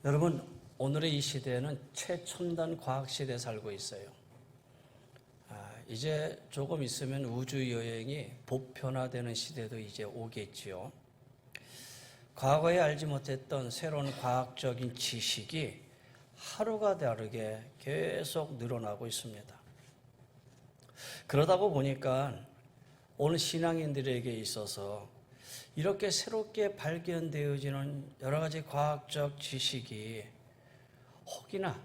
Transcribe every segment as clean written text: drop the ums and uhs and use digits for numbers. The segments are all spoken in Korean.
여러분, 오늘의 이 시대는 최첨단 과학 시대에 살고 있어요. 이제 조금 있으면 우주 여행이 보편화되는 시대도 이제 오겠지요. 과거에 알지 못했던 새로운 과학적인 지식이 하루가 다르게 계속 늘어나고 있습니다. 그러다 보니까 오늘 신앙인들에게 있어서 이렇게 새롭게 발견되어지는 여러 가지 과학적 지식이 혹이나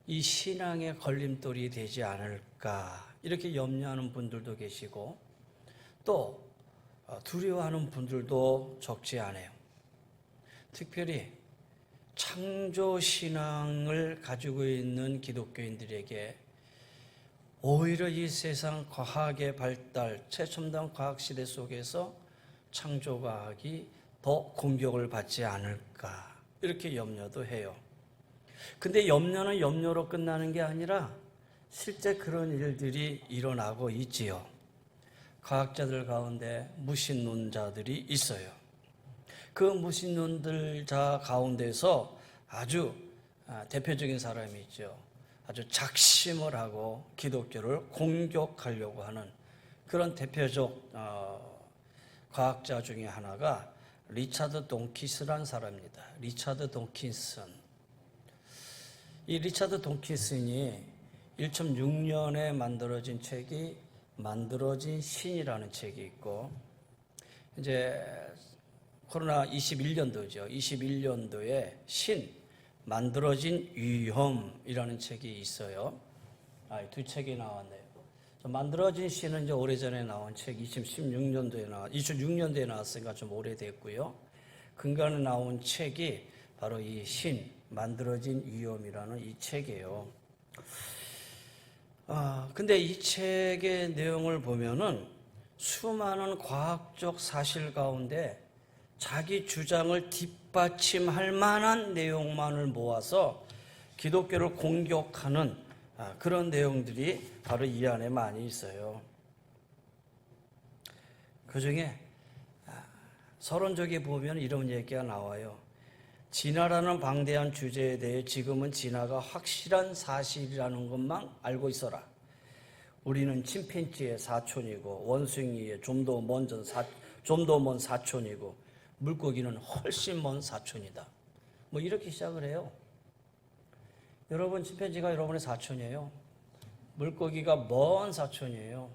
이 신앙의 걸림돌이 되지 않을까 이렇게 염려하는 분들도 계시고 또 두려워하는 분들도 적지 않아요. 특별히 창조신앙을 가지고 있는 기독교인들에게 오히려 이 세상 과학의 발달, 최첨단 과학시대 속에서 창조과학이 더 공격을 받지 않을까 이렇게 염려도 해요. 근데 염려는 염려로 끝나는 게 아니라 실제 그런 일들이 일어나고 있지요. 과학자들 가운데 무신론자들이 있어요. 그 무신론자 가운데서 아주 대표적인 사람이 있죠. 아주 작심을 하고 기독교를 공격하려고 하는 그런 대표적 과학자 중에 하나가 리차드 돈킨슨이라는 사람입니다. 리차드 돈킨슨. 이 리차드 돈킨슨이 2006년에 만들어진 책이 만들어진 신이라는 책이 있고, 이제 코로나 21년도죠. 21년도에 신, 만들어진 위험이라는 책이 있어요. 두 책이 나왔네요. 만들어진 신은 이제 오래전에 나온 책, 2006년도에 나왔으니까 좀 오래됐고요. 근간에 나온 책이 바로 이 신, 만들어진 위험이라는 이 책이에요. 근데 이 책의 내용을 보면은 수많은 과학적 사실 가운데 자기 주장을 뒷받침할 만한 내용만을 모아서 기독교를 공격하는 그런 내용들이 바로 이 안에 많이 있어요. 그 중에 서론적에 보면 이런 얘기가 나와요. 진화라는 방대한 주제에 대해 지금은 진화가 확실한 사실이라는 것만 알고 있어라. 우리는 침팬지의 사촌이고 원숭이의 좀 더 먼 사촌이고 물고기는 훨씬 먼 사촌이다. 뭐 이렇게 시작을 해요. 여러분, 침팬지가 여러분의 사촌이에요. 물고기가 먼 사촌이에요.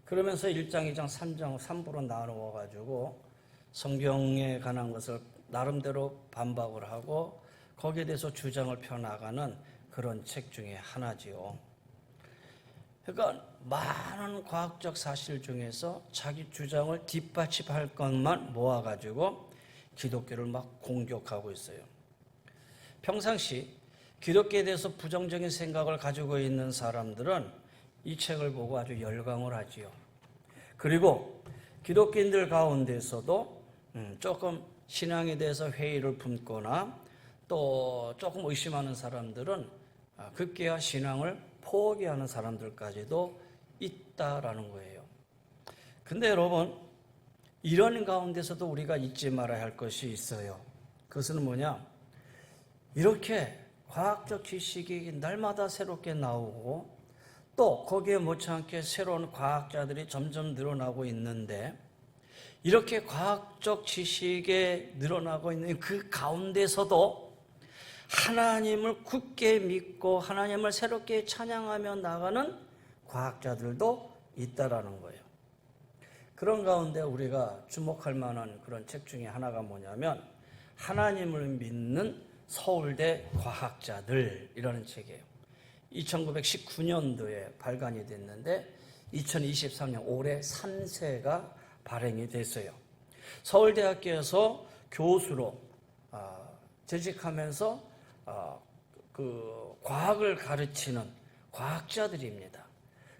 그러면서 1장, 2장, 3장, 3부로 나누어가지고 성경에 관한 것을 나름대로 반박을 하고 거기에 대해서 주장을 펴나가는 그런 책 중에 하나지요. 그러니까 많은 과학적 사실 중에서 자기 주장을 뒷받침할 것만 모아가지고 기독교를 막 공격하고 있어요. 평상시 기독교에 대해서 부정적인 생각을 가지고 있는 사람들은 이 책을 보고 아주 열광을 하지요. 그리고 기독교인들 가운데서도 조금 신앙에 대해서 회의를 품거나 또 조금 의심하는 사람들은 급기야 신앙을 포기하는 사람들까지도 있다라는 거예요. 근데 여러분, 이런 가운데서도 우리가 잊지 말아야 할 것이 있어요. 그것은 뭐냐? 이렇게 과학적 지식이 날마다 새롭게 나오고 또 거기에 못지않게 새로운 과학자들이 점점 늘어나고 있는데 이렇게 과학적 지식에 늘어나고 있는 그 가운데서도 하나님을 굳게 믿고 하나님을 새롭게 찬양하며 나가는 과학자들도 있다라는 거예요. 그런 가운데 우리가 주목할 만한 그런 책 중에 하나가 뭐냐면 하나님을 믿는 서울대 과학자들이라는 책이에요. 1919년도에 발간이 됐는데 2023년 올해 3세가 발행이 됐어요. 서울대학교에서 교수로 재직하면서 그 과학을 가르치는 과학자들입니다.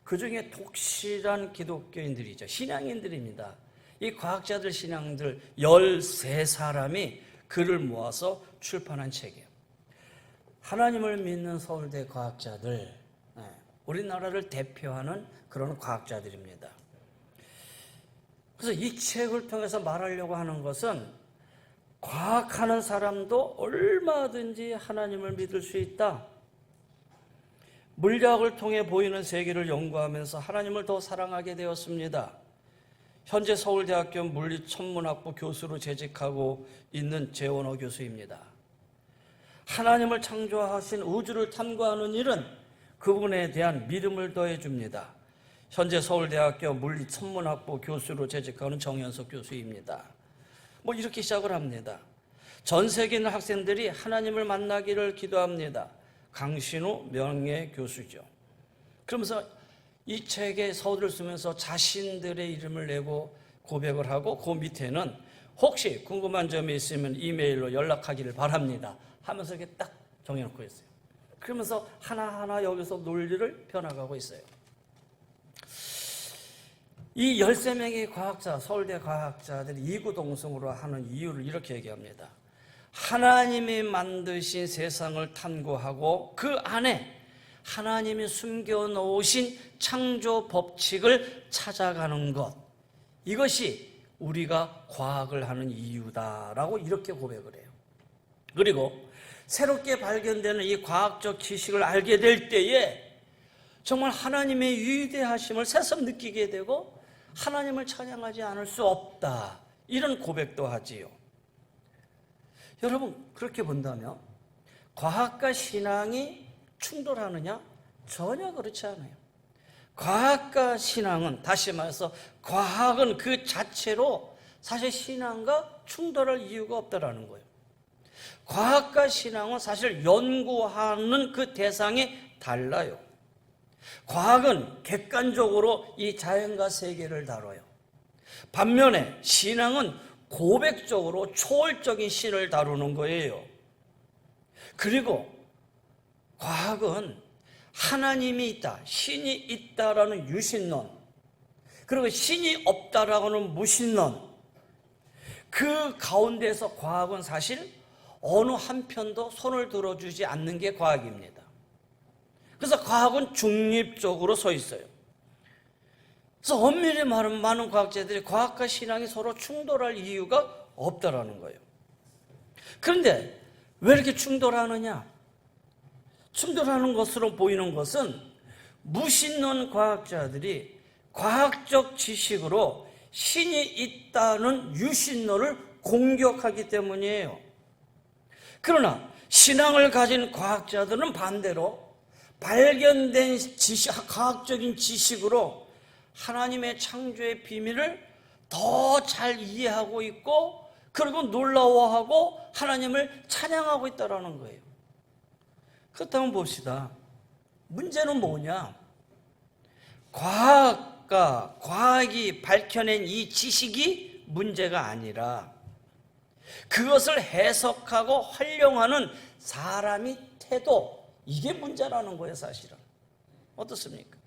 그 중에 독실한 기독교인들이죠. 신앙인들입니다. 이 과학자들, 신앙들 13사람이 글을 모아서 출판한 책이에요. 하나님을 믿는 서울대 과학자들, 우리나라를 대표하는 그런 과학자들입니다. 그래서 이 책을 통해서 말하려고 하는 것은 과학하는 사람도 얼마든지 하나님을 믿을 수 있다. 물리학을 통해 보이는 세계를 연구하면서 하나님을 더 사랑하게 되었습니다. 현재 서울대학교 물리천문학부 교수로 재직하고 있는 재원호 교수입니다. 하나님을 창조하신 우주를 탐구하는 일은 그분에 대한 믿음을 더해줍니다. 현재 서울대학교 물리천문학부 교수로 재직하는 정현석 교수입니다. 이렇게 시작을 합니다. 전 세계 있는 학생들이 하나님을 만나기를 기도합니다. 강신우 명예교수죠. 그러면서 이 책에 서두를 쓰면서 자신들의 이름을 내고 고백을 하고 그 밑에는 혹시 궁금한 점이 있으면 이메일로 연락하기를 바랍니다 하면서 이렇게 딱 정해놓고 있어요. 그러면서 하나하나 여기서 논리를 펴나가고 있어요. 이 13명의 과학자, 서울대 과학자들이 이구동성으로 하는 이유를 이렇게 얘기합니다. 하나님이 만드신 세상을 탐구하고 그 안에 하나님이 숨겨놓으신 창조 법칙을 찾아가는 것, 이것이 우리가 과학을 하는 이유다라고 이렇게 고백을 해요. 그리고 새롭게 발견되는 이 과학적 지식을 알게 될 때에 정말 하나님의 위대하심을 새삼 느끼게 되고 하나님을 찬양하지 않을 수 없다, 이런 고백도 하지요. 여러분, 그렇게 본다면 과학과 신앙이 충돌하느냐? 전혀 그렇지 않아요. 과학과 신앙은, 다시 말해서 과학은 그 자체로 사실 신앙과 충돌할 이유가 없다라는 거예요. 과학과 신앙은 사실 연구하는 그 대상이 달라요. 과학은 객관적으로 이 자연과 세계를 다뤄요. 반면에 신앙은 고백적으로 초월적인 신을 다루는 거예요. 그리고 과학은 하나님이 있다, 신이 있다라는 유신론, 그리고 신이 없다라고는 무신론, 그 가운데서 과학은 사실 어느 한편도 손을 들어주지 않는 게 과학입니다. 그래서 과학은 중립적으로 서 있어요. 그래서 엄밀히 말하면 많은 과학자들이 과학과 신앙이 서로 충돌할 이유가 없다라는 거예요. 그런데 왜 이렇게 충돌하느냐? 충돌하는 것으로 보이는 것은 무신론 과학자들이 과학적 지식으로 신이 있다는 유신론을 공격하기 때문이에요. 그러나 신앙을 가진 과학자들은 반대로 발견된 과학적인 지식으로 하나님의 창조의 비밀을 더 잘 이해하고 있고, 그리고 놀라워하고 하나님을 찬양하고 있다는 거예요. 그렇다면 봅시다. 문제는 뭐냐? 과학이 밝혀낸 이 지식이 문제가 아니라 그것을 해석하고 활용하는 사람의 태도, 이게 문제라는 거예요, 사실은. 어떻습니까?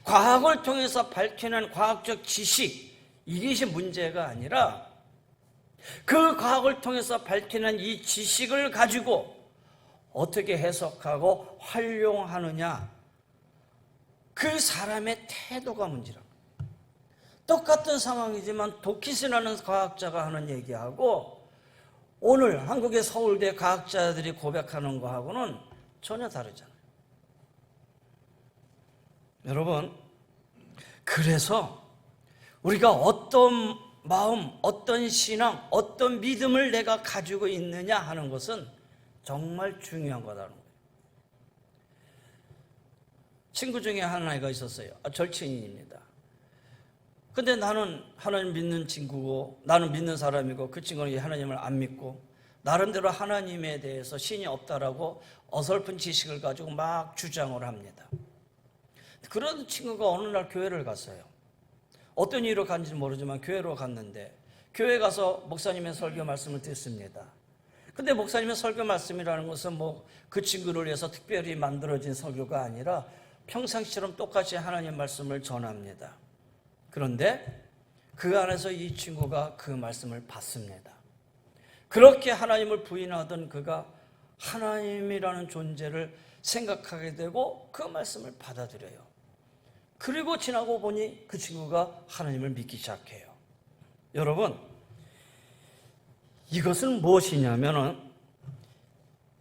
과학을 통해서 밝혀낸 과학적 지식, 이것이 문제가 아니라 그 과학을 통해서 밝혀낸 이 지식을 가지고 어떻게 해석하고 활용하느냐, 그 사람의 태도가 문제라는 거예요. 똑같은 상황이지만 도키스라는 과학자가 하는 얘기하고 오늘 한국의 서울대 과학자들이 고백하는 거하고는 전혀 다르잖아요. 여러분, 그래서 우리가 어떤 마음, 어떤 신앙, 어떤 믿음을 내가 가지고 있느냐 하는 것은 정말 중요한 거다라는 거예요. 친구 중에 한 아이가 있었어요. 절친입니다. 근데 나는 하나님 믿는 친구고, 나는 믿는 사람이고, 그 친구는 하나님을 안 믿고 나름대로 하나님에 대해서 신이 없다라고 어설픈 지식을 가지고 막 주장을 합니다. 그런 친구가 어느 날 교회를 갔어요. 어떤 이유로 간지는 모르지만 교회로 갔는데, 교회 가서 목사님의 설교 말씀을 듣습니다. 근데 목사님의 설교 말씀이라는 것은 그 친구를 위해서 특별히 만들어진 설교가 아니라 평상시처럼 똑같이 하나님 말씀을 전합니다. 그런데 그 안에서 이 친구가 그 말씀을 받습니다. 그렇게 하나님을 부인하던 그가 하나님이라는 존재를 생각하게 되고 그 말씀을 받아들여요. 그리고 지나고 보니 그 친구가 하나님을 믿기 시작해요. 여러분, 이것은 무엇이냐면은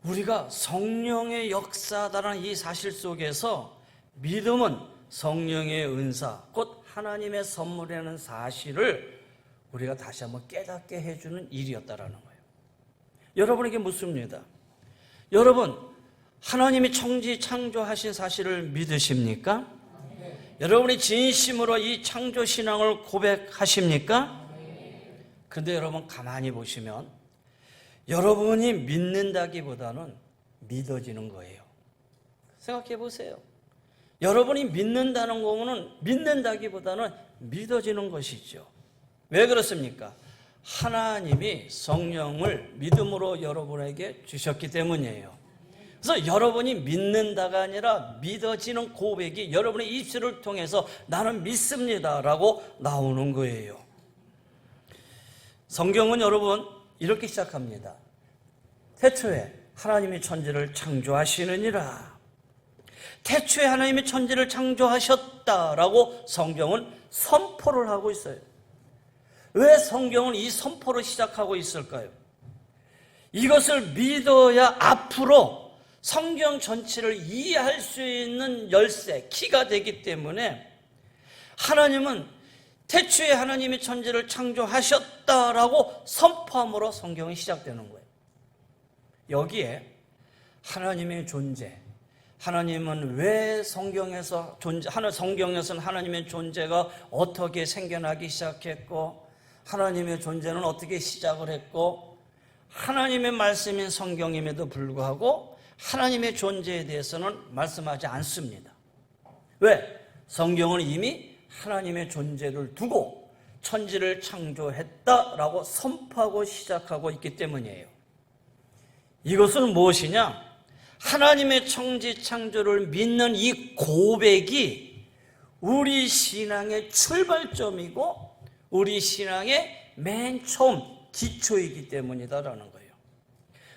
우리가 성령의 역사다라는 이 사실 속에서 믿음은 성령의 은사, 곧 하나님의 선물이라는 사실을 우리가 다시 한번 깨닫게 해주는 일이었다라는 거예요. 여러분에게 묻습니다. 여러분, 하나님이 천지 창조하신 사실을 믿으십니까? 여러분이 진심으로 이 창조 신앙을 고백하십니까? 근데 여러분 가만히 보시면 여러분이 믿는다기보다는 믿어지는 거예요. 생각해 보세요. 여러분이 믿는다는 거는 믿는다기보다는 믿어지는 것이죠. 왜 그렇습니까? 하나님이 성령을 믿음으로 여러분에게 주셨기 때문이에요. 그래서 여러분이 믿는다가 아니라 믿어지는 고백이 여러분의 입술을 통해서 나는 믿습니다라고 나오는 거예요. 성경은 여러분 이렇게 시작합니다. 태초에 하나님이 천지를 창조하시느니라. 태초에 하나님이 천지를 창조하셨다라고 성경은 선포를 하고 있어요. 왜 성경은 이 선포로 시작하고 있을까요? 이것을 믿어야 앞으로 성경 전체를 이해할 수 있는 열쇠, 키가 되기 때문에 하나님은 태초에 하나님이 천지를 창조하셨다라고 선포함으로 성경이 시작되는 거예요. 여기에 하나님의 존재, 하나님은 왜 성경에서는 하나님의 존재가 어떻게 생겨나기 시작했고 하나님의 존재는 어떻게 시작을 했고 하나님의 말씀인 성경임에도 불구하고 하나님의 존재에 대해서는 말씀하지 않습니다. 왜? 성경은 이미 하나님의 존재를 두고 천지를 창조했다라고 선포하고 시작하고 있기 때문이에요. 이것은 무엇이냐? 하나님의 천지 창조를 믿는 이 고백이 우리 신앙의 출발점이고 우리 신앙의 맨 처음 기초이기 때문이다라는 거예요.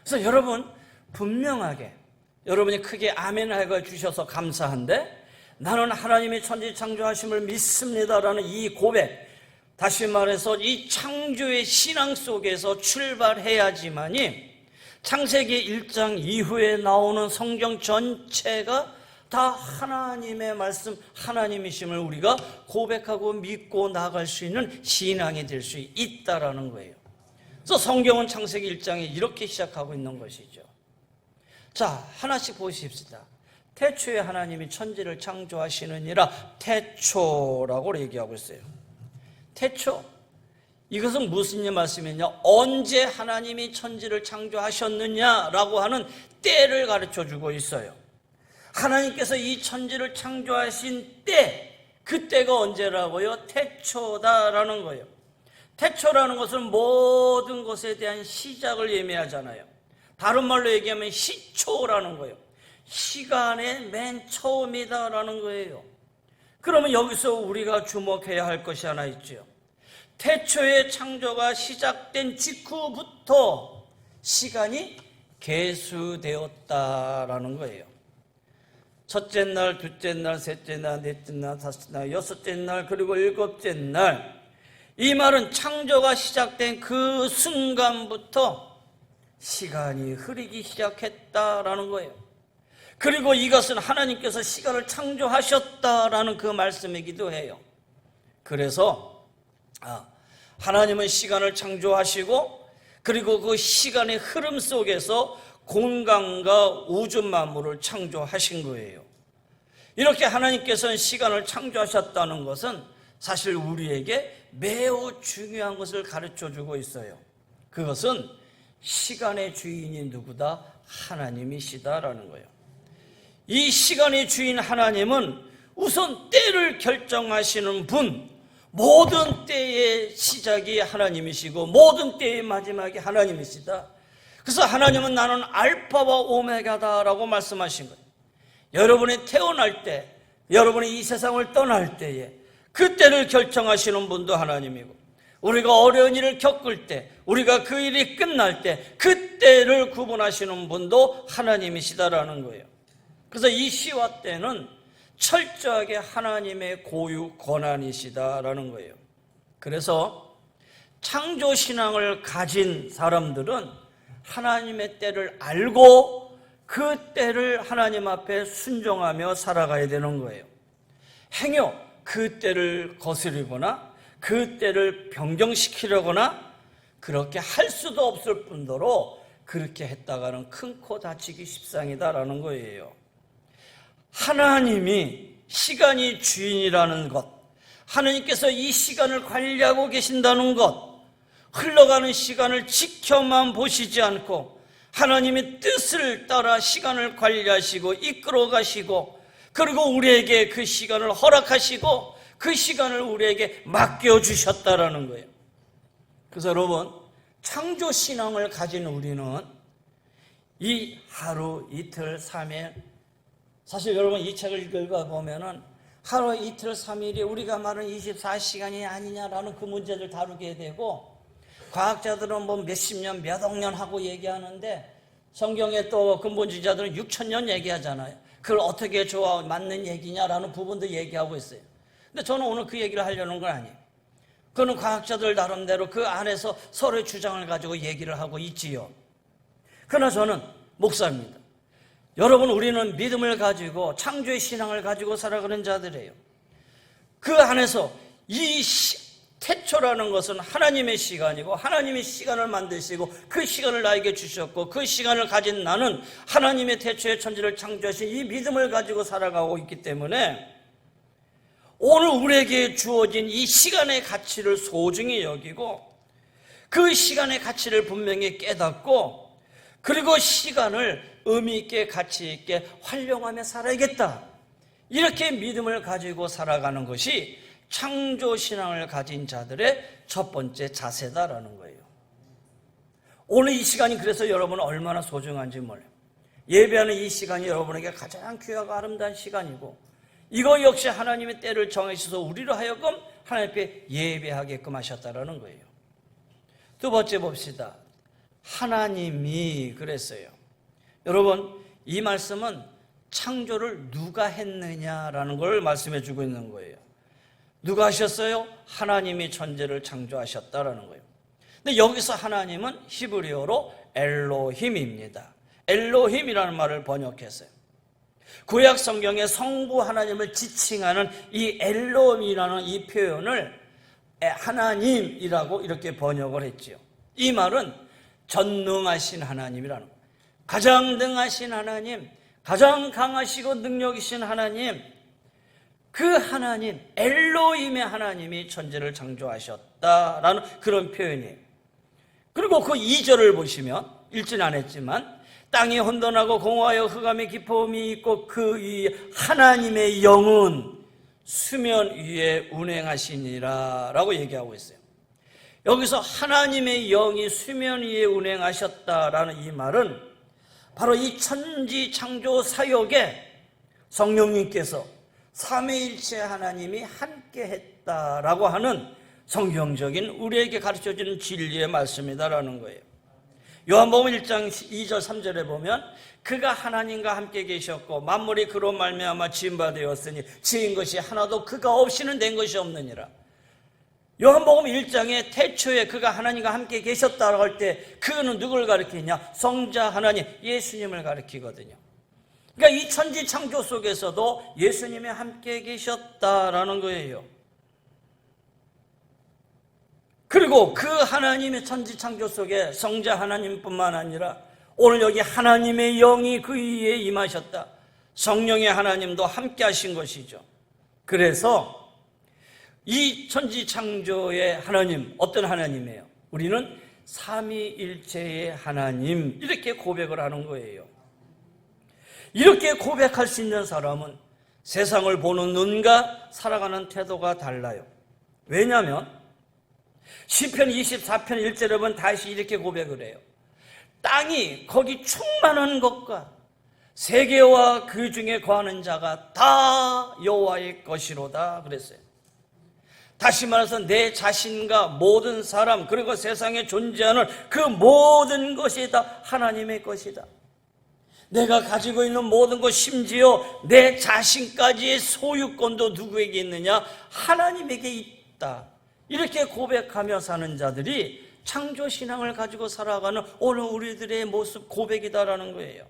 그래서 여러분 분명하게 여러분이 크게 아멘 하여 주셔서 감사한데 나는 하나님의 천지 창조하심을 믿습니다라는 이 고백, 다시 말해서 이 창조의 신앙 속에서 출발해야지만이 창세기 1장 이후에 나오는 성경 전체가 다 하나님의 말씀, 하나님이심을 우리가 고백하고 믿고 나아갈 수 있는 신앙이 될 수 있다라는 거예요. 그래서 성경은 창세기 1장에 이렇게 시작하고 있는 것이죠. 자, 하나씩 보십시다. 태초에 하나님이 천지를 창조하시느니라. 태초라고 얘기하고 있어요. 태초. 이것은 무슨 말씀이냐? 언제 하나님이 천지를 창조하셨느냐라고 하는 때를 가르쳐주고 있어요. 하나님께서 이 천지를 창조하신 때, 그때가 언제라고요? 태초다라는 거예요. 태초라는 것은 모든 것에 대한 시작을 의미하잖아요. 다른 말로 얘기하면 시초라는 거예요. 시간의 맨 처음이다라는 거예요. 그러면 여기서 우리가 주목해야 할 것이 하나 있죠. 태초의 창조가 시작된 직후부터 시간이 계수되었다라는 거예요. 첫째 날, 둘째 날, 셋째 날, 넷째 날, 다섯째 날, 여섯째 날, 그리고 일곱째 날. 이 말은 창조가 시작된 그 순간부터 시간이 흐르기 시작했다라는 거예요. 그리고 이것은 하나님께서 시간을 창조하셨다라는 그 말씀이기도 해요. 그래서 하나님은 시간을 창조하시고 그리고 그 시간의 흐름 속에서 공간과 우주 만물을 창조하신 거예요. 이렇게 하나님께서는 시간을 창조하셨다는 것은 사실 우리에게 매우 중요한 것을 가르쳐주고 있어요. 그것은 시간의 주인이 누구다? 하나님이시다라는 거예요. 이 시간의 주인 하나님은 우선 때를 결정하시는 분, 모든 때의 시작이 하나님이시고 모든 때의 마지막이 하나님이시다. 그래서 하나님은 나는 알파와 오메가다라고 말씀하신 거예요. 여러분이 태어날 때, 여러분이 이 세상을 떠날 때에 그 때를 결정하시는 분도 하나님이고 우리가 어려운 일을 겪을 때, 우리가 그 일이 끝날 때 그 때를 구분하시는 분도 하나님이시다라는 거예요. 그래서 이 시와 때는 철저하게 하나님의 고유 권한이시다라는 거예요. 그래서 창조신앙을 가진 사람들은 하나님의 때를 알고 그 때를 하나님 앞에 순종하며 살아가야 되는 거예요. 행여 그 때를 거스르거나 그 때를 변경시키려거나 그렇게 할 수도 없을 뿐더러 그렇게 했다가는 큰 코 다치기 십상이다라는 거예요. 하나님이 시간이 주인이라는 것, 하나님께서 이 시간을 관리하고 계신다는 것, 흘러가는 시간을 지켜만 보시지 않고 하나님의 뜻을 따라 시간을 관리하시고 이끌어 가시고, 그리고 우리에게 그 시간을 허락하시고 그 시간을 우리에게 맡겨주셨다라는 거예요. 그래서 여러분, 창조신앙을 가진 우리는 이 하루, 이틀, 3일, 사실 여러분 이 책을 읽어보면은 하루, 이틀, 3일이 우리가 말하는 24시간이 아니냐라는 그 문제를 다루게 되고, 과학자들은 뭐 몇십 년, 몇 억 년 하고 얘기하는데 성경에 또 근본주의자들은 6,000년 얘기하잖아요. 그걸 어떻게 맞는 얘기냐라는 부분도 얘기하고 있어요. 근데 저는 오늘 그 얘기를 하려는 건 아니에요. 그거는 과학자들 나름대로 그 안에서 서로의 주장을 가지고 얘기를 하고 있지요. 그러나 저는 목사입니다. 여러분, 우리는 믿음을 가지고 창조의 신앙을 가지고 살아가는 자들이에요. 그 안에서 이 태초라는 것은 하나님의 시간이고 하나님이 시간을 만드시고 그 시간을 나에게 주셨고 그 시간을 가진 나는 하나님의 태초의 천지를 창조하신 이 믿음을 가지고 살아가고 있기 때문에 오늘 우리에게 주어진 이 시간의 가치를 소중히 여기고 그 시간의 가치를 분명히 깨닫고, 그리고 시간을 의미 있게 가치 있게 활용하며 살아야겠다, 이렇게 믿음을 가지고 살아가는 것이 창조신앙을 가진 자들의 첫 번째 자세다라는 거예요. 오늘 이 시간이 그래서 여러분은 얼마나 소중한지 몰라요. 예배하는 이 시간이 여러분에게 가장 귀하고 아름다운 시간이고, 이거 역시 하나님의 때를 정하셔서 우리로 하여금 하나님 앞에 예배하게끔 하셨다라는 거예요. 두 번째 봅시다. 하나님이 그랬어요. 여러분, 이 말씀은 창조를 누가 했느냐라는 걸 말씀해 주고 있는 거예요. 누가 하셨어요? 하나님이 천지를 창조하셨다라는 거예요. 근데 여기서 하나님은 히브리어로 엘로힘입니다. 엘로힘이라는 말을 번역했어요. 구약 성경에 성부 하나님을 지칭하는 이 엘로힘이라는 이 표현을 하나님이라고 이렇게 번역을 했지요. 이 말은 전능하신 하나님이라는 거예요. 가장 능하신 하나님, 가장 강하시고 능력이신 하나님, 그 하나님, 엘로힘의 하나님이 천지를 창조하셨다라는 그런 표현이에요. 그리고 그 2절을 보시면, 읽진 않았지만, 땅이 혼돈하고 공허하여 흑암의 깊음이 있고 그 이 하나님의 영은 수면 위에 운행하시니라 라고 얘기하고 있어요. 여기서 하나님의 영이 수면 위에 운행하셨다라는 이 말은 바로 이 천지 창조 사역에 성령님께서 삼위일체 하나님이 함께 했다라고 하는 성경적인 우리에게 가르쳐주는 진리의 말씀이다라는 거예요. 요한복음 1장 2절 3절에 보면 그가 하나님과 함께 계셨고 만물이 그로 말미암아 지은 바 되었으니 지은 것이 하나도 그가 없이는 된 것이 없느니라. 요한복음 1장에 태초에 그가 하나님과 함께 계셨다고 할 때 그는 누굴 가리키냐? 성자 하나님, 예수님을 가리키거든요. 그러니까 이 천지 창조 속에서도 예수님이 함께 계셨다라는 거예요. 그리고 그 하나님의 천지 창조 속에 성자 하나님뿐만 아니라 오늘 여기 하나님의 영이 그 위에 임하셨다. 성령의 하나님도 함께 하신 것이죠. 그래서 이 천지 창조의 하나님, 어떤 하나님이에요? 우리는 삼위일체의 하나님, 이렇게 고백을 하는 거예요. 이렇게 고백할 수 있는 사람은 세상을 보는 눈과 살아가는 태도가 달라요. 왜냐하면 시편 24편 1절에 보면 다시 이렇게 고백을 해요. 땅이 거기 충만한 것과 세계와 그 중에 거하는 자가 다 여호와의 것이로다 그랬어요. 다시 말해서 내 자신과 모든 사람 그리고 세상에 존재하는 그 모든 것이 다 하나님의 것이다. 내가 가지고 있는 모든 것, 심지어 내 자신까지의 소유권도 누구에게 있느냐? 하나님에게 있다. 이렇게 고백하며 사는 자들이 창조신앙을 가지고 살아가는 오늘 우리들의 모습 고백이다라는 거예요.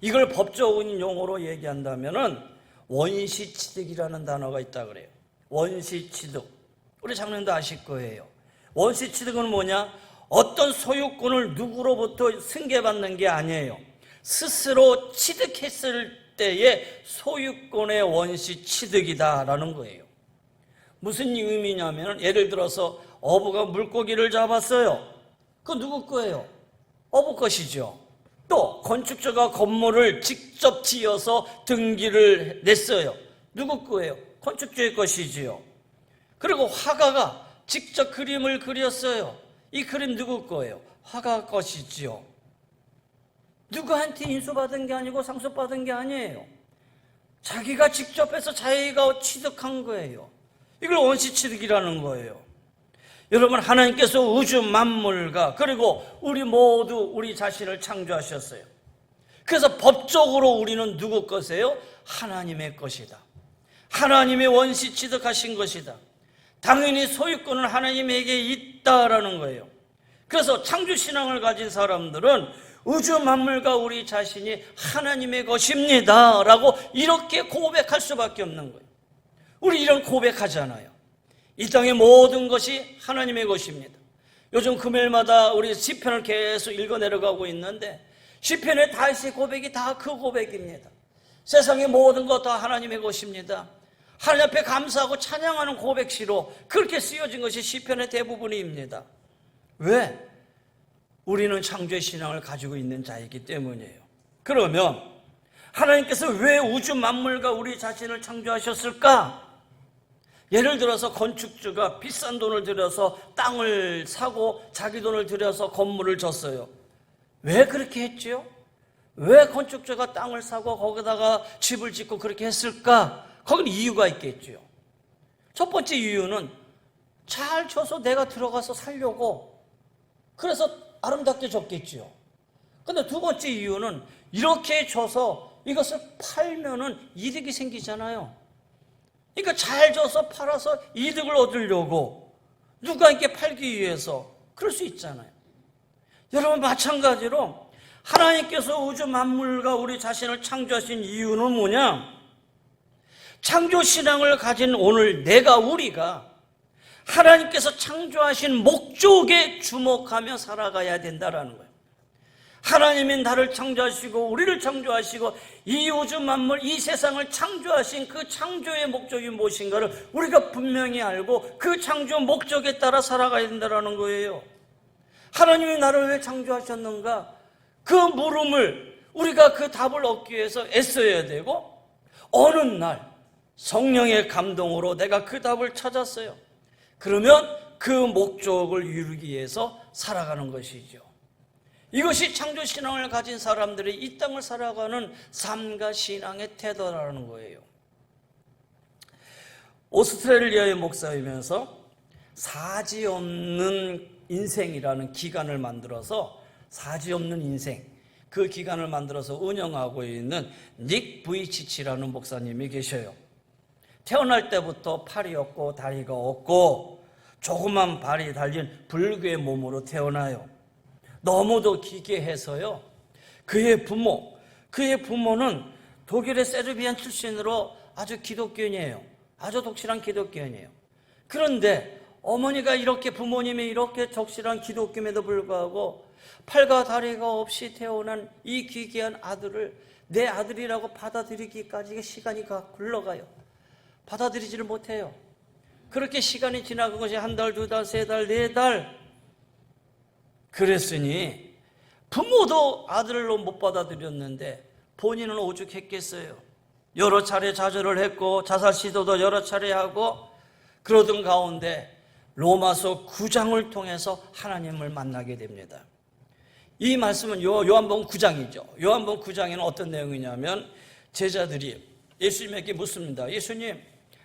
이걸 법적인 용어로 얘기한다면 원시취득이라는 단어가 있다 그래요. 원시취득. 우리 장로님도 아실 거예요. 원시취득은 뭐냐? 어떤 소유권을 누구로부터 승계받는 게 아니에요. 스스로 취득했을 때의 소유권의 원시취득이다라는 거예요. 무슨 의미냐면 예를 들어서 어부가 물고기를 잡았어요. 그거 누구 거예요? 어부 것이죠. 또 건축자가 건물을 직접 지어서 등기를 냈어요. 누구 거예요? 건축주의 것이지요. 그리고 화가가 직접 그림을 그렸어요. 이 그림 누구 거예요? 화가 것이지요. 누구한테 인수받은 게 아니고 상속받은 게 아니에요. 자기가 직접 해서 자기가 취득한 거예요. 이걸 원시취득이라는 거예요. 여러분, 하나님께서 우주 만물과 그리고 우리 모두 우리 자신을 창조하셨어요. 그래서 법적으로 우리는 누구 것이에요? 하나님의 것이다. 하나님의 원시취득하신 것이다. 당연히 소유권은 하나님에게 있다라는 거예요. 그래서 창조신앙을 가진 사람들은 우주 만물과 우리 자신이 하나님의 것입니다 라고 이렇게 고백할 수밖에 없는 거예요. 우리 이런 고백하잖아요. 이 땅의 모든 것이 하나님의 것입니다. 요즘 금요일마다 우리 시편을 계속 읽어 내려가고 있는데 시편의 다윗의 고백이 다 그 고백입니다. 세상의 모든 것 다 하나님의 것입니다. 하나님 앞에 감사하고 찬양하는 고백시로 그렇게 쓰여진 것이 시편의 대부분입니다. 왜? 우리는 창조의 신앙을 가지고 있는 자이기 때문이에요. 그러면 하나님께서 왜 우주 만물과 우리 자신을 창조하셨을까? 예를 들어서 건축주가 비싼 돈을 들여서 땅을 사고 자기 돈을 들여서 건물을 졌어요. 왜 그렇게 했지요? 왜 건축주가 땅을 사고 거기다가 집을 짓고 그렇게 했을까? 거기는 이유가 있겠죠. 첫 번째 이유는 잘 져서 내가 들어가서 살려고, 그래서 아름답게 졌겠죠. 근데 두 번째 이유는 이렇게 져서 이것을 팔면은 이득이 생기잖아요. 그러니까 잘 져서 팔아서 이득을 얻으려고 누구에게 팔기 위해서 그럴 수 있잖아요. 여러분, 마찬가지로 하나님께서 우주 만물과 우리 자신을 창조하신 이유는 뭐냐? 창조신앙을 가진 오늘 우리가 하나님께서 창조하신 목적에 주목하며 살아가야 된다라는 거예요. 하나님이 나를 창조하시고 우리를 창조하시고 이 우주 만물, 이 세상을 창조하신 그 창조의 목적이 무엇인가를 우리가 분명히 알고 그 창조 목적에 따라 살아가야 된다는 거예요. 하나님이 나를 왜 창조하셨는가? 그 물음을 우리가 그 답을 얻기 위해서 애써야 되고, 어느 날 성령의 감동으로 내가 그 답을 찾았어요. 그러면 그 목적을 이루기 위해서 살아가는 것이죠. 이것이 창조신앙을 가진 사람들이 이 땅을 살아가는 삶과 신앙의 태도라는 거예요. 오스트레일리아의 목사이면서 사지 없는 인생이라는 기관을 만들어서, 사지 없는 인생, 그 기관을 만들어서 운영하고 있는 닉 부이치치라는 목사님이 계셔요. 태어날 때부터 팔이 없고 다리가 없고 조그만 발이 달린 불교의 몸으로 태어나요. 너무도 기괴해서요. 그의 부모는 독일의 세르비안 출신으로 아주 기독교인이에요. 아주 독실한 기독교인이에요. 그런데 어머니가 이렇게, 부모님이 이렇게 독실한 기독교임에도 불구하고 팔과 다리가 없이 태어난 이 기괴한 아들을 내 아들이라고 받아들이기까지 시간이 흘러가요. 받아들이지를 못해요. 그렇게 시간이 지나간 것이 한 달, 두 달, 세 달, 네 달. 그랬으니 부모도 아들로 못 받아들였는데 본인은 오죽했겠어요. 여러 차례 자절을 했고 자살 시도도 여러 차례 하고, 그러던 가운데 로마서 9장을 통해서 하나님을 만나게 됩니다. 이 말씀은 요한복음 9장이죠. 요한복음 9장에는 어떤 내용이냐면 제자들이 예수님에게 묻습니다. 예수님,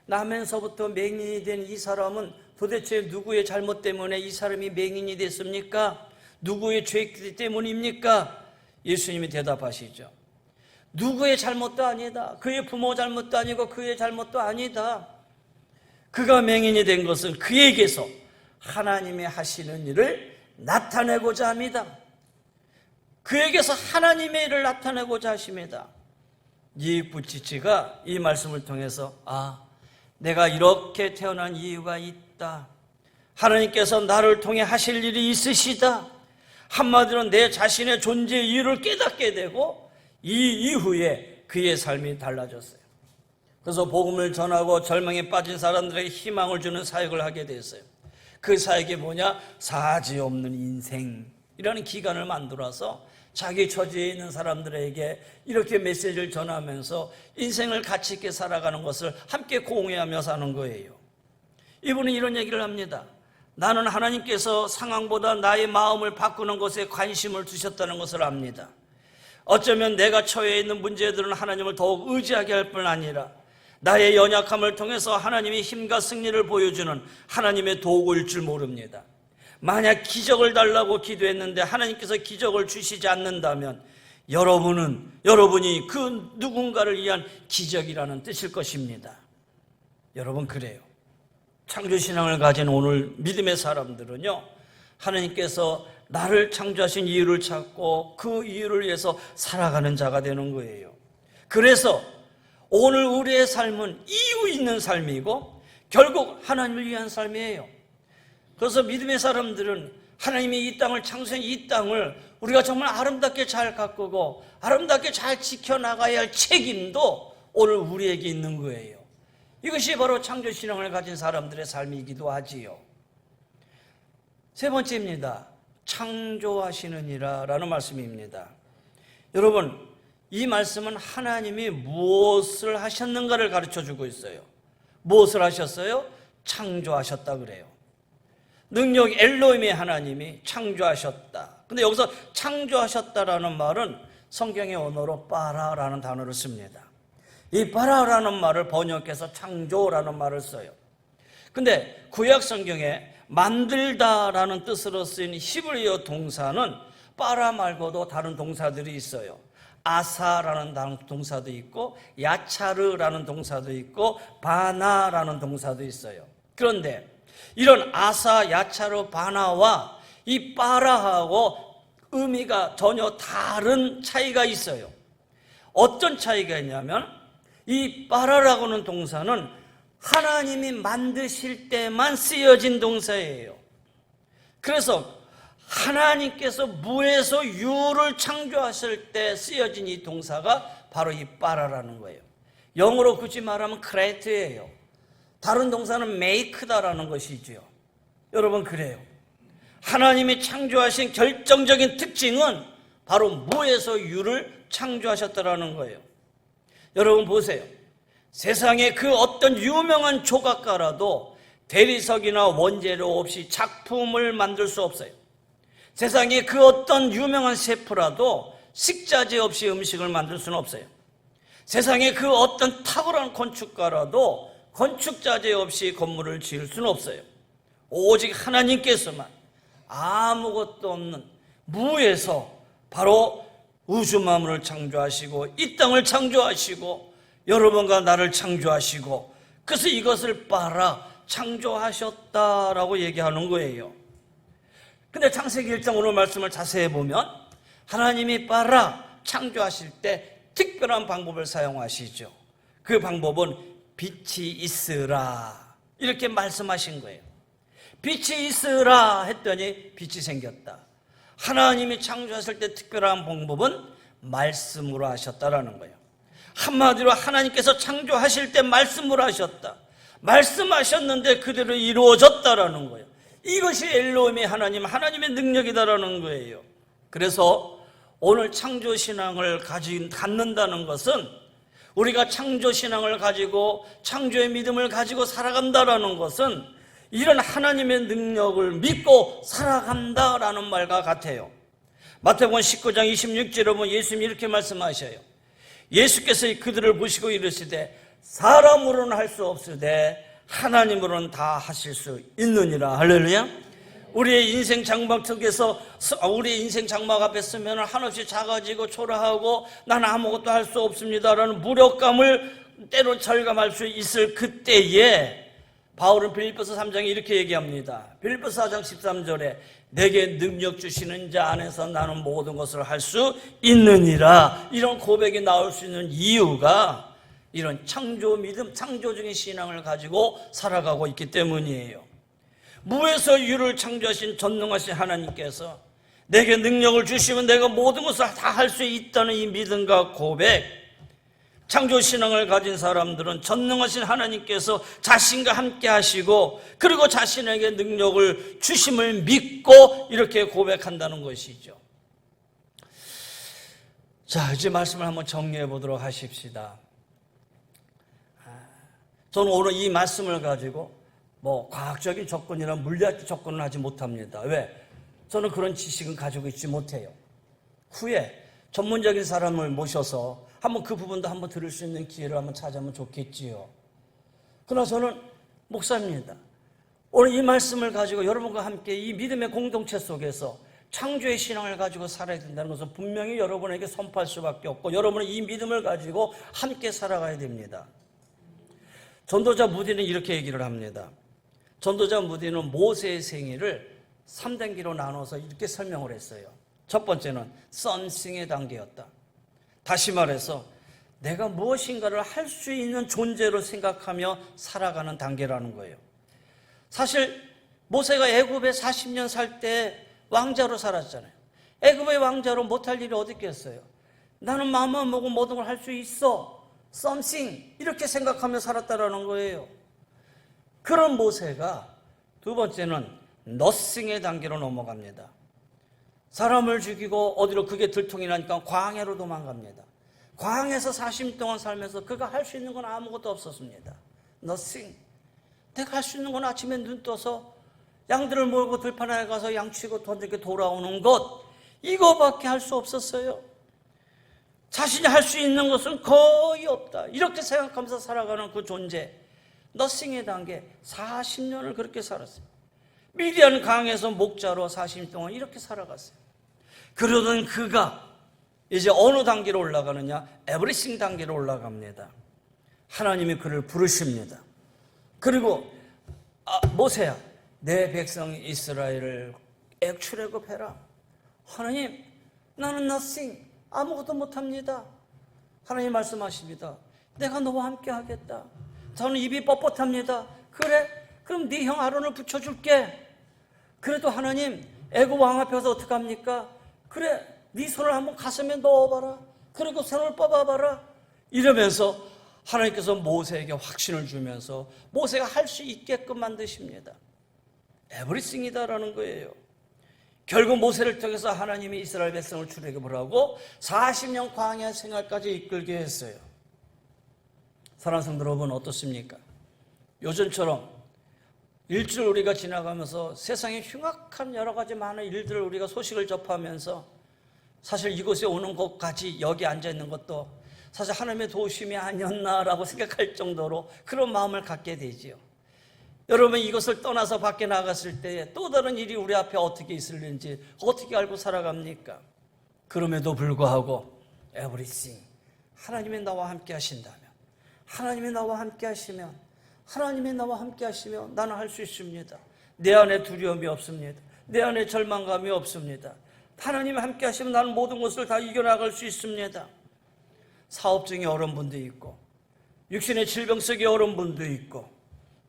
나면서부터 맹인이 된 이 사람은 도대체 누구의 잘못 때문에 이 사람이 맹인이 됐습니까? 누구의 죄 때문입니까? 예수님이 대답하시죠. 누구의 잘못도 아니다. 그의 부모 잘못도 아니고 그의 잘못도 아니다. 그가 맹인이 된 것은 그에게서 하나님이 하시는 일을 나타내고자 합니다. 그에게서 하나님의 일을 나타내고자 하십니다. 이부치치가 이 말씀을 통해서 내가 이렇게 태어난 이유가 있다. 하나님께서 나를 통해 하실 일이 있으시다. 한마디로 내 자신의 존재의 이유를 깨닫게 되고 이 이후에 그의 삶이 달라졌어요. 그래서 복음을 전하고 절망에 빠진 사람들에게 희망을 주는 사역을 하게 됐어요. 그 사역이 뭐냐? 사지 없는 인생이라는 기관을 만들어서 자기 처지에 있는 사람들에게 이렇게 메시지를 전하면서 인생을 가치 있게 살아가는 것을 함께 공유하며 사는 거예요. 이분은 이런 얘기를 합니다. 나는 하나님께서 상황보다 나의 마음을 바꾸는 것에 관심을 두셨다는 것을 압니다. 어쩌면 내가 처해 있는 문제들은 하나님을 더욱 의지하게 할 뿐 아니라 나의 연약함을 통해서 하나님의 힘과 승리를 보여주는 하나님의 도구일 줄 모릅니다. 만약 기적을 달라고 기도했는데 하나님께서 기적을 주시지 않는다면 여러분이 그 누군가를 위한 기적이라는 뜻일 것입니다. 여러분, 그래요. 창조신앙을 가진 오늘 믿음의 사람들은요, 하나님께서 나를 창조하신 이유를 찾고 그 이유를 위해서 살아가는 자가 되는 거예요. 그래서 오늘 우리의 삶은 이유 있는 삶이고 결국 하나님을 위한 삶이에요. 그래서 믿음의 사람들은 하나님이 이 땅을 창조한 이 땅을 우리가 정말 아름답게 잘 가꾸고 아름답게 잘 지켜나가야 할 책임도 오늘 우리에게 있는 거예요. 이것이 바로 창조신앙을 가진 사람들의 삶이기도 하지요. 세 번째입니다. 창조하시느니라 라는 말씀입니다. 여러분, 이 말씀은 하나님이 무엇을 하셨는가를 가르쳐주고 있어요. 무엇을 하셨어요? 창조하셨다 그래요. 능력 엘로힘의 하나님이 창조하셨다. 근데 여기서 창조하셨다라는 말은 성경의 언어로 빠라라는 단어를 씁니다. 이 빠라라는 말을 번역해서 창조라는 말을 써요. 근데 구약 성경에 만들다라는 뜻으로 쓰인 히브리어 동사는 빠라 말고도 다른 동사들이 있어요. 아사라는 동사도 있고 야차르라는 동사도 있고 바나라는 동사도 있어요. 그런데 이런 아사, 야차르, 바나와 이 빠라하고 의미가 전혀 다른 차이가 있어요. 어떤 차이가 있냐면 이 빠라라고 하는 동사는 하나님이 만드실 때만 쓰여진 동사예요. 그래서 하나님께서 무에서 유를 창조하실 때 쓰여진 이 동사가 바로 이 빠라라는 거예요. 영어로 굳이 말하면 create예요. 다른 동사는 make다라는 것이지요. 여러분, 그래요. 하나님이 창조하신 결정적인 특징은 바로 무에서 유를 창조하셨다라는 거예요. 여러분 보세요. 세상에 그 어떤 유명한 조각가라도 대리석이나 원재료 없이 작품을 만들 수 없어요. 세상에 그 어떤 유명한 셰프라도 식자재 없이 음식을 만들 수는 없어요. 세상에 그 어떤 탁월한 건축가라도 건축자재 없이 건물을 지을 수는 없어요. 오직 하나님께서만 아무것도 없는 무에서 바로 우주 만물을 창조하시고 이 땅을 창조하시고 여러분과 나를 창조하시고 그래서 이것을 빠라 창조하셨다라고 얘기하는 거예요. 근데 창세기 1장 오늘 말씀을 자세히 보면 하나님이 빠라 창조하실 때 특별한 방법을 사용하시죠. 그 방법은 빛이 있으라 이렇게 말씀하신 거예요. 빛이 있으라 했더니 빛이 생겼다. 하나님이 창조하실 때 특별한 방법은 말씀으로 하셨다라는 거예요. 한마디로 하나님께서 창조하실 때 말씀으로 하셨다. 말씀하셨는데 그대로 이루어졌다라는 거예요. 이것이 엘로힘의 하나님, 하나님의 능력이다라는 거예요. 그래서 오늘 창조신앙을 갖는다는 것은 우리가 창조신앙을 가지고 창조의 믿음을 가지고 살아간다라는 것은 이런 하나님의 능력을 믿고 살아간다라는 말과 같아요. 마태복음 19장 26절에 보면 예수님이 이렇게 말씀하셔요. 예수께서 그들을 보시고 이르시되 사람으로는 할 수 없으되 하나님으로는 다 하실 수 있느니라. 할렐루야. 우리의 인생 장막 속에서 우리의 인생 장막 앞에 서면 한없이 작아지고 초라하고 나는 아무것도 할 수 없습니다라는 무력감을 때로 절감할 수 있을 그때에 바울은 빌립보서 3장에 이렇게 얘기합니다. 빌립보서 4장 13절에 내게 능력 주시는 자 안에서 나는 모든 것을 할 수 있느니라. 이런 고백이 나올 수 있는 이유가 이런 창조 믿음, 창조적인 신앙을 가지고 살아가고 있기 때문이에요. 무에서 유를 창조하신 전능하신 하나님께서 내게 능력을 주시면 내가 모든 것을 다 할 수 있다는 이 믿음과 고백, 창조신앙을 가진 사람들은 전능하신 하나님께서 자신과 함께 하시고 그리고 자신에게 능력을 주심을 믿고 이렇게 고백한다는 것이죠. 자, 이제 말씀을 한번 정리해 보도록 하십시다. 저는 오늘 이 말씀을 가지고 과학적인 조건이나 물리학적 조건을 하지 못합니다. 왜? 저는 그런 지식은 가지고 있지 못해요. 후에 전문적인 사람을 모셔서 한번 그 부분도 한번 들을 수 있는 기회를 한번 찾아보면 좋겠지요. 그러나 저는 목사입니다. 오늘 이 말씀을 가지고 여러분과 함께 이 믿음의 공동체 속에서 창조의 신앙을 가지고 살아야 된다는 것은 분명히 여러분에게 선포할 수밖에 없고 여러분은 이 믿음을 가지고 함께 살아가야 됩니다. 전도자 무디는 이렇게 얘기를 합니다. 전도자 무디는 모세의 생애를 3단계로 나눠서 이렇게 설명을 했어요. 첫 번째는 썬싱의 단계였다. 다시 말해서 내가 무엇인가를 할 수 있는 존재로 생각하며 살아가는 단계라는 거예요. 사실 모세가 애굽에 40년 살 때 왕자로 살았잖아요. 애굽의 왕자로 못할 일이 어디 있겠어요. 나는 마음만 먹고 모든 걸 할 수 있어. something 이렇게 생각하며 살았다라는 거예요. 그런 모세가 두 번째는 nothing의 단계로 넘어갑니다. 사람을 죽이고 어디로 그게 들통이 나니까 광야로 도망갑니다. 광야에서 40년 동안 살면서 그가 할 수 있는 건 아무것도 없었습니다. nothing. 내가 할 수 있는 건 아침에 눈 떠서 양들을 몰고 들판에 가서 양치고 던지게 돌아오는 것, 이거밖에 할 수 없었어요. 자신이 할 수 있는 것은 거의 없다. 이렇게 생각하면서 살아가는 그 존재, nothing의 단계 40년을 그렇게 살았어요. 미디안 강에서 목자로 40년 동안 이렇게 살아갔어요. 그러던 그가 이제 어느 단계로 올라가느냐? 에브리싱 단계로 올라갑니다. 하나님이 그를 부르십니다. 그리고 모세야, 내 백성 이스라엘을 출애굽해라. 하나님, 나는 nothing, 아무것도 못합니다. 하나님 말씀하십니다. 내가 너와 함께 하겠다. 저는 입이 뻣뻣합니다. 그래? 그럼 네 형 아론을 붙여줄게. 그래도 하나님, 애굽 왕 앞에서 어떡합니까? 그래, 네 손을 한번 가슴에 넣어봐라. 그리고 손을 뽑아봐라. 이러면서 하나님께서 모세에게 확신을 주면서 모세가 할 수 있게끔 만드십니다. 에브리싱이다라는 거예요. 결국 모세를 통해서 하나님이 이스라엘 백성을 출애굽을 하고 40년 광야 생활까지 이끌게 했어요. 사랑하는 성도 여러분, 어떻습니까? 요즘처럼 일주일 우리가 지나가면서 세상에 흉악한 여러 가지 많은 일들을 우리가 소식을 접하면서 사실 이곳에 오는 것까지 여기 앉아있는 것도 사실 하나님의 도우심이 아니었나라고 생각할 정도로 그런 마음을 갖게 되지요. 여러분, 이것을 떠나서 밖에 나갔을 때 또 다른 일이 우리 앞에 어떻게 있을는지 어떻게 알고 살아갑니까? 그럼에도 불구하고 everything, 하나님이 나와 함께 하신다면, 하나님이 나와 함께 하시면, 하나님이 나와 함께 하시면 나는 할 수 있습니다. 내 안에 두려움이 없습니다. 내 안에 절망감이 없습니다. 하나님이 함께 하시면 나는 모든 것을 다 이겨나갈 수 있습니다. 사업증이 어려운 분도 있고, 육신의 질병 속에 어려운 분도 있고,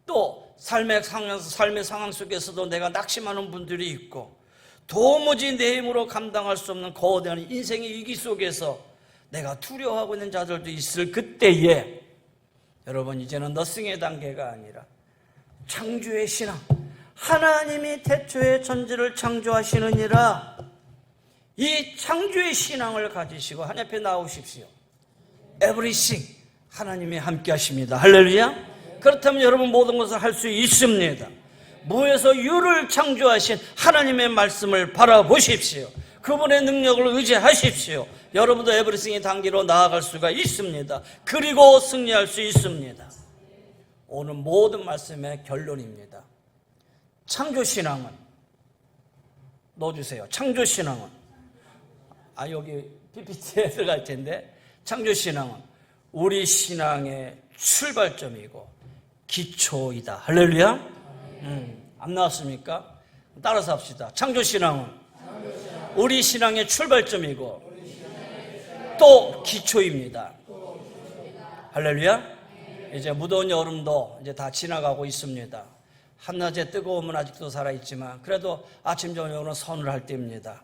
또 삶의 상황 속에서도 내가 낙심하는 분들이 있고, 도무지 내 힘으로 감당할 수 없는 거대한 인생의 위기 속에서 내가 두려워하고 있는 자들도 있을 그때에 여러분, 이제는 nothing의 단계가 아니라 창조의 신앙, 하나님이 태초에 천지를 창조하시느니라, 이 창조의 신앙을 가지시고 하나님 앞에 나오십시오. everything, 하나님이 함께 하십니다. 할렐루야. 그렇다면 여러분 모든 것을 할 수 있습니다. 무에서 유를 창조하신 하나님의 말씀을 바라보십시오. 그분의 능력을 의지하십시오. 여러분도 에브리싱의 단계로 나아갈 수가 있습니다. 그리고 승리할 수 있습니다. 오늘 모든 말씀의 결론입니다. 창조신앙은, 넣어주세요. 창조신앙은, 여기 PPT에 들어갈 텐데, 창조신앙은 우리 신앙의 출발점이고 기초이다. 할렐루야. 안 나왔습니까? 따라서 합시다. 창조신앙은 우리 신앙의 출발점이고 또 기초입니다. 할렐루야. 이제 무더운 여름도 이제 다 지나가고 있습니다. 한낮의 뜨거움은 아직도 살아있지만 그래도 아침 저녁은 선을 할 때입니다.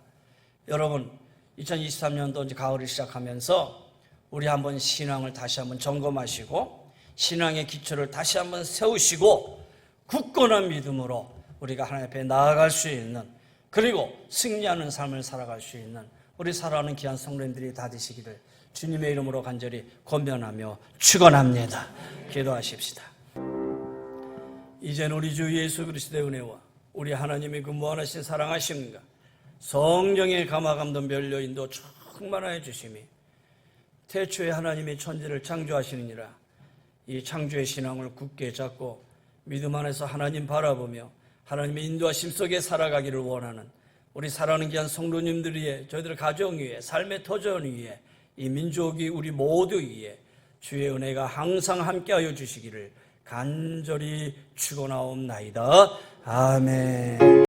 여러분 2023년도 이제 가을을 시작하면서 우리 한번 신앙을 다시 한번 점검하시고 신앙의 기초를 다시 한번 세우시고 굳건한 믿음으로 우리가 하나님 앞에 나아갈 수 있는, 그리고 승리하는 삶을 살아갈 수 있는 우리 사랑하는 귀한 성도님들이 다 되시기를 주님의 이름으로 간절히 권면하며 축원합니다. 기도하십시다. 이제는 우리 주 예수 그리스도의 은혜와 우리 하나님의 그 무한하신 사랑하심과 성령의 감화감동 멸려인도 충만하여 주심이 태초에 하나님의 천지를 창조하시느니라 이 창조의 신앙을 굳게 잡고 믿음 안에서 하나님 바라보며 하나님의 인도하심 속에 살아가기를 원하는 우리 사랑하는 귀한 성도님들 위해, 저희들 가정 위에, 삶의 터전 위에, 이 민족이 우리 모두 위에 주의 은혜가 항상 함께하여 주시기를 간절히 축원하옵나이다. 아멘.